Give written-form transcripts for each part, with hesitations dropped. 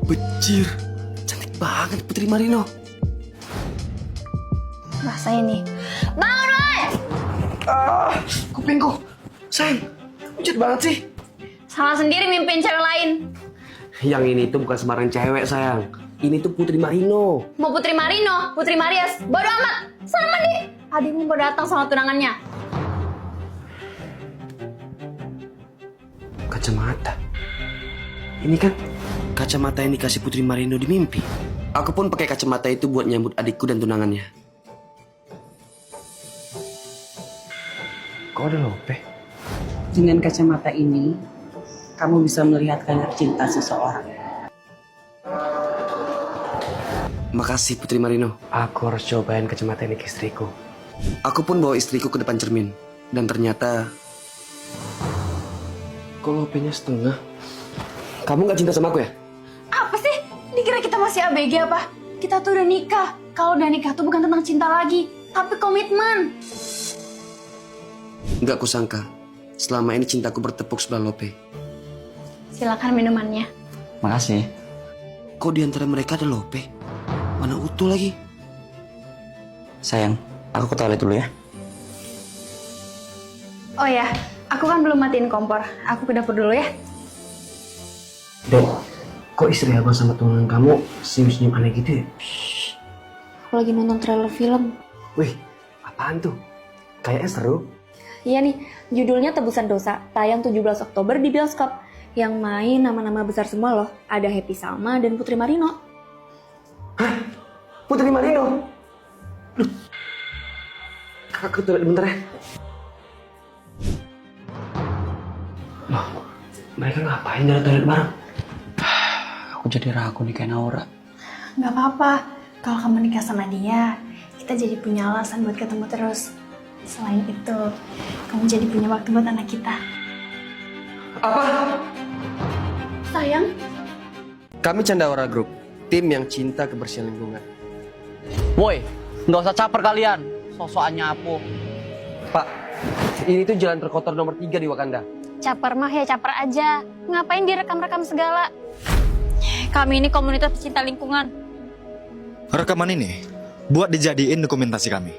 Bejir, cantik banget Putri Marino. Masa ini? Bangun, Roy! Kupingku, sayang, pucat banget sih. Salah sendiri mimpin cewek lain. Yang ini tuh bukan sembarang cewek sayang. Ini tuh Putri Marino. Mau Putri Marino, Putri Marias, bodo amat. Sana mandi. Adikmu mau datang sama tunangannya. Kacamata. Ini kan kacamata yang dikasih Putri Marino di mimpi. Aku pun pakai kacamata itu buat nyambut adikku dan tunangannya. Kok ada Lope? Dengan kacamata ini, kamu bisa melihat kadar cinta seseorang. Makasih Putri Marino. Aku harus cobain kacamata ini ke istriku. Aku pun bawa istriku ke depan cermin. Dan ternyata... Kok Lopenya setengah? Kamu gak cinta sama aku ya? Apa sih? Dikira kita masih ABG apa? Kita tuh udah nikah. Kalau udah nikah tuh bukan tentang cinta lagi, tapi komitmen. Gak kusangka. Selama ini cintaku bertepuk sebelah Lope. Silakan minumannya. Makasih. Kok di antara mereka ada Lope? Mana utuh lagi? Sayang, aku ke toilet dulu ya. Oh ya, aku kan belum matiin kompor. Aku ke dapur dulu ya. Dek, kok istri abang sama tunangan kamu senyum-senyum aneh gitu ya? Aku lagi nonton trailer film. Wih, apaan tuh? Kayaknya seru. Iya nih, judulnya Tebusan Dosa, tayang 17 Oktober di bioskop. Yang main nama-nama besar semua loh. Ada Happy Salma dan Putri Marino. Hah? Putri Marino? Loh. Kakak ke toilet bentar ya. Loh, mereka ngapain dalam toilet bareng? Aku jadi ragu nih kayak Naura. Gak apa-apa, kalau kamu nikah sama dia, kita jadi punya alasan buat ketemu terus. Selain itu, kamu jadi punya waktu buat anak kita. Apa? Sayang, Kami Candawara Group, tim yang cinta kebersihan lingkungan. Woi, nggak usah caper kalian. Sosokan nyapu. Pak, ini tuh jalan terkotor nomor 3 di Wakanda. caper mah ya caper aja. Ngapain direkam-rekam segala? Kami ini komunitas pecinta lingkungan. Rekaman ini buat dijadiin dokumentasi kami.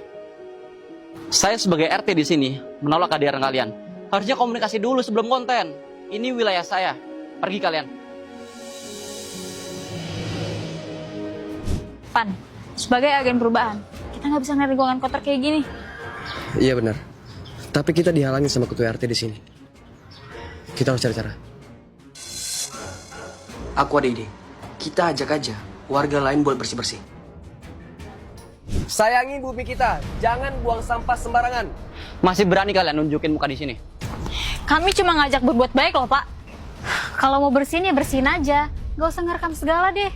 Saya sebagai RT di sini menolak kehadiran kalian. Harusnya komunikasi dulu sebelum konten. Ini wilayah saya. Pergi kalian. Pan, sebagai agen perubahan, kita nggak bisa ngeliat lingkungan kotor kayak gini. Iya benar. Tapi kita dihalangi sama ketua RT di sini. Kita harus cari cara. Aku ada ide. Kita ajak aja warga lain buat bersih-bersih. Sayangi bumi kita, jangan buang sampah sembarangan. Masih berani kalian nunjukin muka di sini? Kami cuma ngajak berbuat baik loh, Pak. Kalau mau bersihin ya bersihin aja. Gak usah ngerekam segala deh.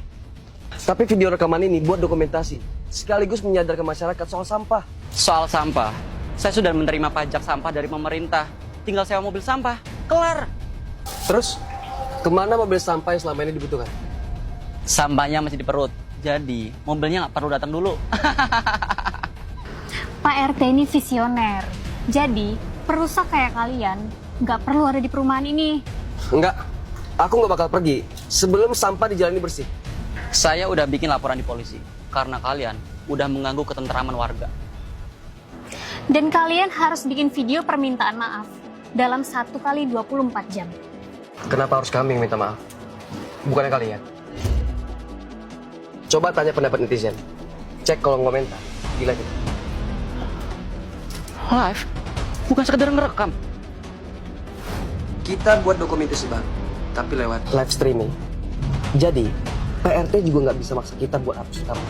Tapi video rekaman ini buat dokumentasi, sekaligus menyadarkan masyarakat soal sampah. Soal sampah, saya sudah menerima pajak sampah dari pemerintah. Tinggal sewa mobil sampah, kelar. Terus, kemana mobil sampah yang selama ini dibutuhkan? Sampahnya masih di perut, jadi mobilnya nggak perlu datang dulu. Pak RT ini visioner. Jadi, perusak kayak kalian nggak perlu ada di perumahan ini. Enggak, aku nggak bakal pergi sebelum sampah di jalan ini bersih. Saya udah bikin laporan di polisi karena kalian udah mengganggu ketentraman warga. Dan kalian harus bikin video permintaan maaf dalam 1 kali 24 jam. Kenapa harus kami yang minta maaf? Bukannya kalian. Coba tanya pendapat netizen. Cek kolom komentar. Gila gitu. Live? Bukan sekedar ngerekam. Kita buat dokumentasi baru, tapi lewat live streaming. Jadi, PRT juga nggak bisa maksa kita buat hapus kamu.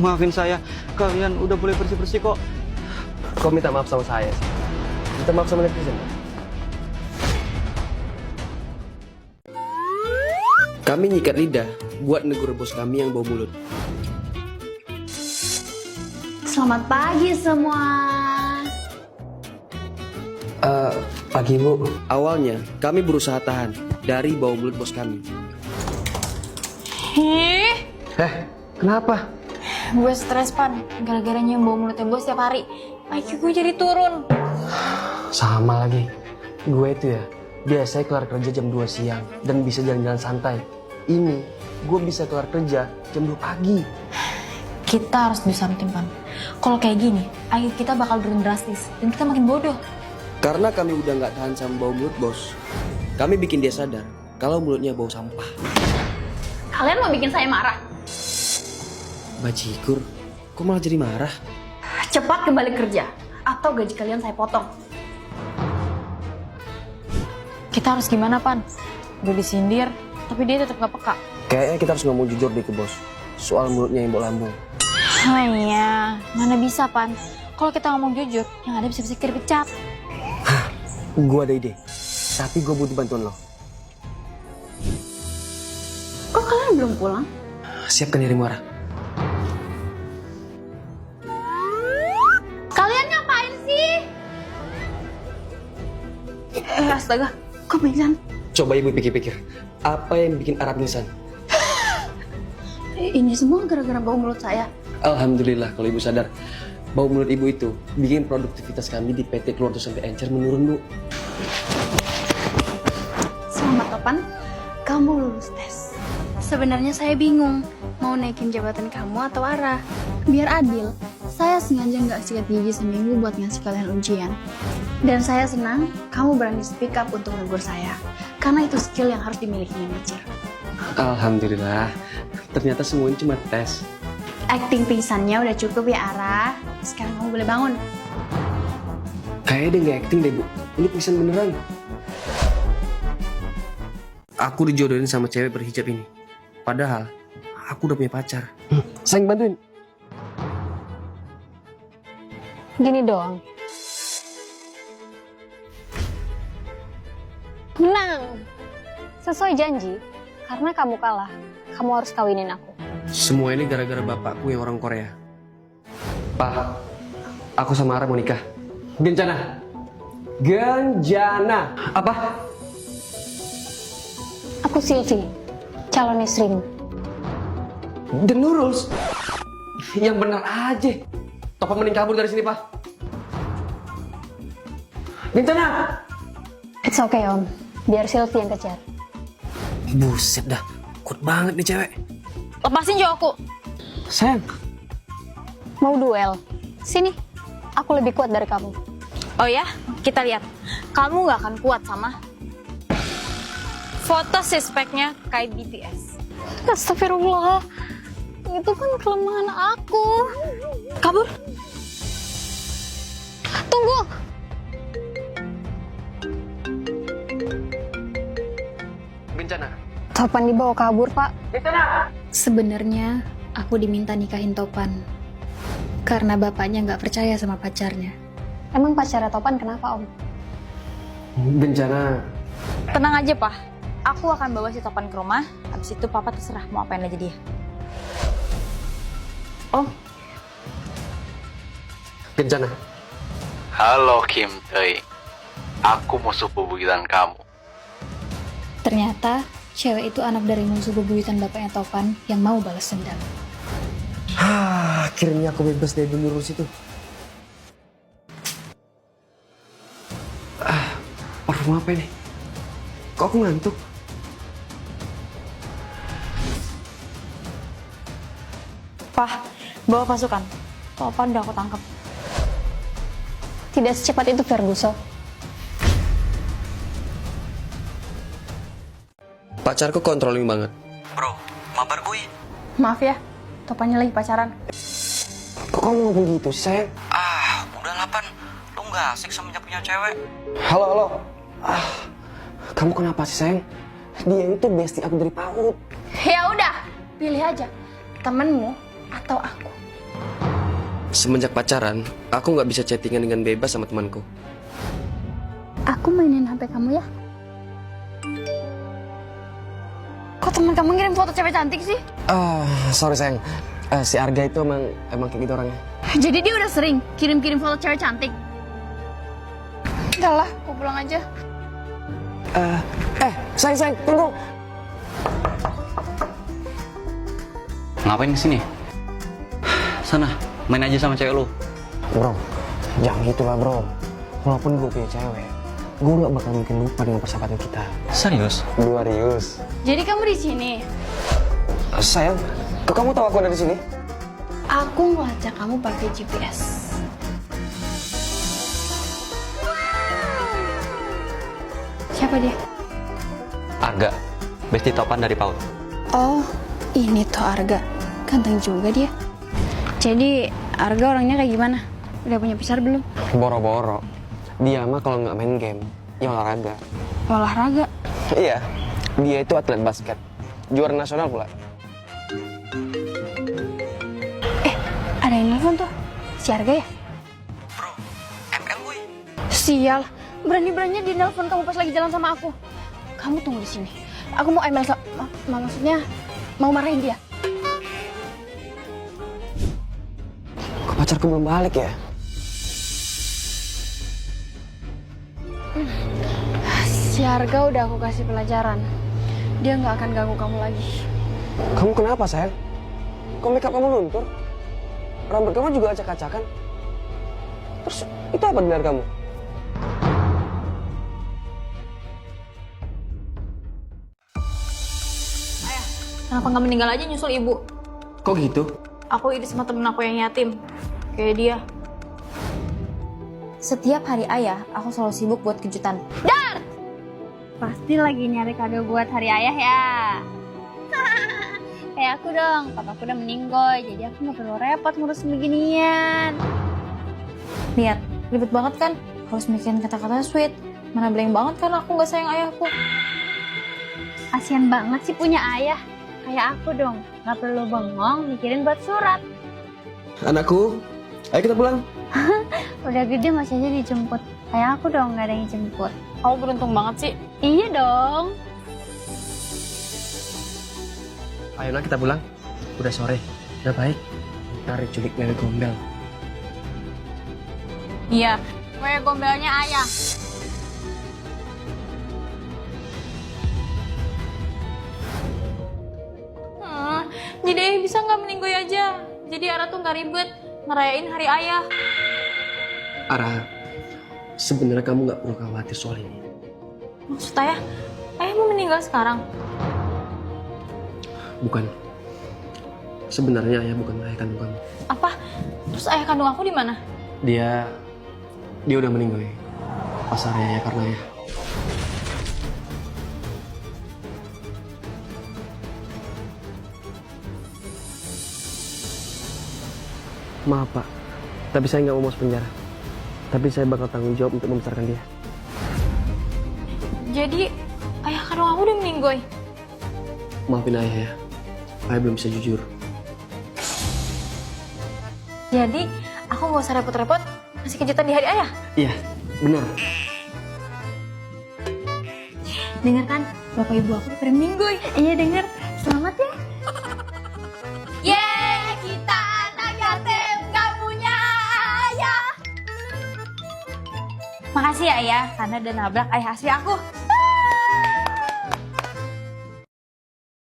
Maafin saya, kalian udah boleh bersih-bersih kok. Kau minta maaf sama saya sih. Minta maaf sama netizen. Kami nyikat lidah buat negur bos kami yang bau mulut. Selamat pagi semua. Pagi Bu. Awalnya kami berusaha tahan dari bau mulut bos kami. Kenapa? Gue stres, Pan. Gara-gara nyium bau mulutnya bos setiap hari. IQ gue jadi turun. Sama lagi. Gue itu ya Biasanya kelar kerja jam 2 siang dan bisa jalan-jalan santai. Ini gue bisa kelar kerja jam 2 pagi. Kita harus do something, Pan. Kalau kayak gini, akhir kita bakal turun drastis dan kita makin bodoh. Karena kami udah nggak tahan sama bau mulut bos, kami bikin dia sadar kalau mulutnya bau sampah. Kalian mau bikin saya marah? Bajigur, kok malah jadi marah? Cepat kembali kerja, atau gaji kalian saya potong. Kita harus gimana, Pan? Udah disindir, tapi dia tetap gak peka. Kayaknya kita harus ngomong jujur deh ke bos, soal mulutnya yang bau lambung. Hanya, mana bisa, Pan? Kalau kita ngomong jujur, yang ada bisa-bisa kita dipecat. Gue ada ide, tapi gue butuh bantuan lo. Kok kalian belum pulang? Siapkan dirimu, Ara. Kalian ngapain sih? Astaga, kok pingsan? Coba ibu pikir-pikir, apa yang bikin Ara pingsan? Ini semua gara-gara bau mulut saya. Alhamdulillah kalau ibu sadar, bau mulut ibu itu bikin produktivitas kami di PT Keluarga sampai encer menurun, Bu. Selamat, Topan. Kamu lulus tes. Sebenarnya saya bingung, mau naikin jabatan kamu atau Ara. Biar adil, saya sengaja nggak sikat gigi seminggu buat ngasih kalian ujian. Dan saya senang kamu berani speak up untuk negur saya. Karena itu skill yang harus dimiliki manajer. Alhamdulillah, ternyata semuanya cuma tes. Acting pingsannya udah cukup ya, Ara. Sekarang kamu boleh bangun. Kayaknya dia nggak acting deh, Bu. Ini pingsan beneran. Aku dijodohin sama cewek berhijab ini. Padahal, aku udah punya pacar. Sayang, bantuin. Gini doang. Menang. Sesuai janji, karena kamu kalah, kamu harus kawinin aku. Semua ini gara-gara bapakku yang orang Korea. Pak, aku sama Ara mau nikah. Gencana. Genjana. Apa? Aku Sylvie, calon istrimu. The Nurul. Yang benar aja. Topan mending kabur dari sini, Pak. Gencana. It's okay, Om. Biar Sylvie yang kejar. Buset dah. Kuat banget nih cewek. Lepasin cowokku. Sayang. Mau duel? Sini, aku lebih kuat dari kamu. Oh ya, kita lihat. Kamu gak akan kuat sama foto sispeknya kayak BTS. Astagfirullah, itu kan kelemahan aku. Kabur. Tunggu. Gencana. Topan dibawa kabur, Pak. Sebenarnya aku diminta nikahin Topan karena bapaknya nggak percaya sama pacarnya. Emang pacarnya Topan kenapa, Om? Bencana. Tenang aja, Pak. Aku akan bawa si Topan ke rumah. Habis itu Papa terserah mau apain aja dia. Oh. Gencana. Halo Kim Tae, aku musuh bebuyutan kamu. Ternyata cewek itu anak dari musuh bebuyutan bapaknya Topan yang mau balas dendam. Akhirnya aku bebas dari Nurul itu. Parfum apa ini? Kok aku ngantuk? Pak, bawa pasukan. Topan udah aku tangkap. Tidak secepat itu, Ferguson. Pacarku controlling banget. Bro, mabar gue. Maaf ya, Topannya lagi pacaran. Kok kamu ngomong gitu sih, sayang? Udah 8. Lu nggak asik semenjak punya cewek. Halo. Kamu kenapa sih, sayang? Dia itu bestie aku dari PAUD. Ya udah, pilih aja. Temenmu atau aku. Semenjak pacaran, aku nggak bisa chattingan dengan bebas sama temanku. Aku mainin HP kamu ya. Kok teman kamu ngirim foto cewek cantik sih? Sorry sayang. Si Arga itu emang kayak gitu orangnya. Jadi dia udah sering kirim-kirim foto cewek cantik. Udah lah, aku pulang aja. Sayang, tunggu. Ngapain kesini? Sana, main aja sama cewek lu. Bro, jangan gitulah bro. Walaupun gue punya cewek, gue gak bakal mungkin lupa dengan persahabatan kita. Serius? Dua Rius. Jadi kamu di sini? Sayang, kok kamu tahu aku ada di sini? Aku ngelacak kamu pakai GPS. Siapa dia? Arga, bestie topan dari PAUD. Oh, ini tuh Arga. Ganteng juga dia. Jadi, Arga orangnya kayak gimana? Udah punya pacar belum? Boro-boro. Dia mah kalau nggak main game, ya olahraga. Olahraga? Iya, dia itu atlet basket. Juara nasional pula. Ada yang nelfon tuh. Si Arga ya? Bro, ML boy. Sial, berani-beraninya dia nelfon kamu pas lagi jalan sama aku. Kamu tunggu di sini. Aku mau ML maksudnya mau marahin dia. Kok pacarku belum balik ya? Si Arga udah aku kasih pelajaran. Dia nggak akan ganggu kamu lagi. Kamu kenapa, sayang? Kok makeup kamu luntur? Rambut kamu juga acak-acakan. Terus itu apa gelar kamu? Kenapa nggak meninggal aja nyusul ibu? Kok gitu? Aku iri sama temen aku yang yatim. Kayak dia. Setiap hari ayah, aku selalu sibuk buat kejutan. Pasti lagi nyari kado buat hari ayah ya. Kayak aku dong, papaku udah meninggal, jadi aku nggak perlu repot ngurus beginian. Lihat, ribet banget kan? Harus mikirin kata-kata sweet. Mana blank banget kan aku nggak sayang ayahku. Kasian banget sih punya ayah. Kayak aku dong, nggak perlu bengong mikirin buat surat. Anakku, ayo kita pulang. Udah gede masih aja dijemput. Kayak aku dong, nggak ada yang jemput. Kamu beruntung banget sih. Iya dong. Ayolah kita pulang. Udah sore. Udah baik. Ntar culik lele gombel. Iya, gue gombelnya ayah. Jadi ayah bisa nggak meninggoy aja? Jadi Ara tuh nggak ribet ngerayain hari ayah. Ara, sebenarnya kamu nggak perlu khawatir soal ini. Maksud ayah mau meninggal sekarang? Bukan. Sebenarnya ayah bukan ayah kandung kamu. Apa? Terus ayah kandung aku di mana? Dia udah meninggal ya. Pas ayah karena ayah. Maaf Pak, tapi saya nggak mau masuk penjara. Tapi saya bakal tanggung jawab untuk membesarkan dia. Jadi ayah kandung aku udah meninggoy. Maafin ayah ya, ayah belum bisa jujur. Jadi aku nggak usah repot-repot ngasih kejutan di hari ayah. Iya, benar. Dengar kan, bapak ibu aku pada meninggoy. Iya denger. Selamat ya. Yeay, kita anak yatim gak punya ayah. Makasih ya ayah, karena udah nabrak ayah asli aku.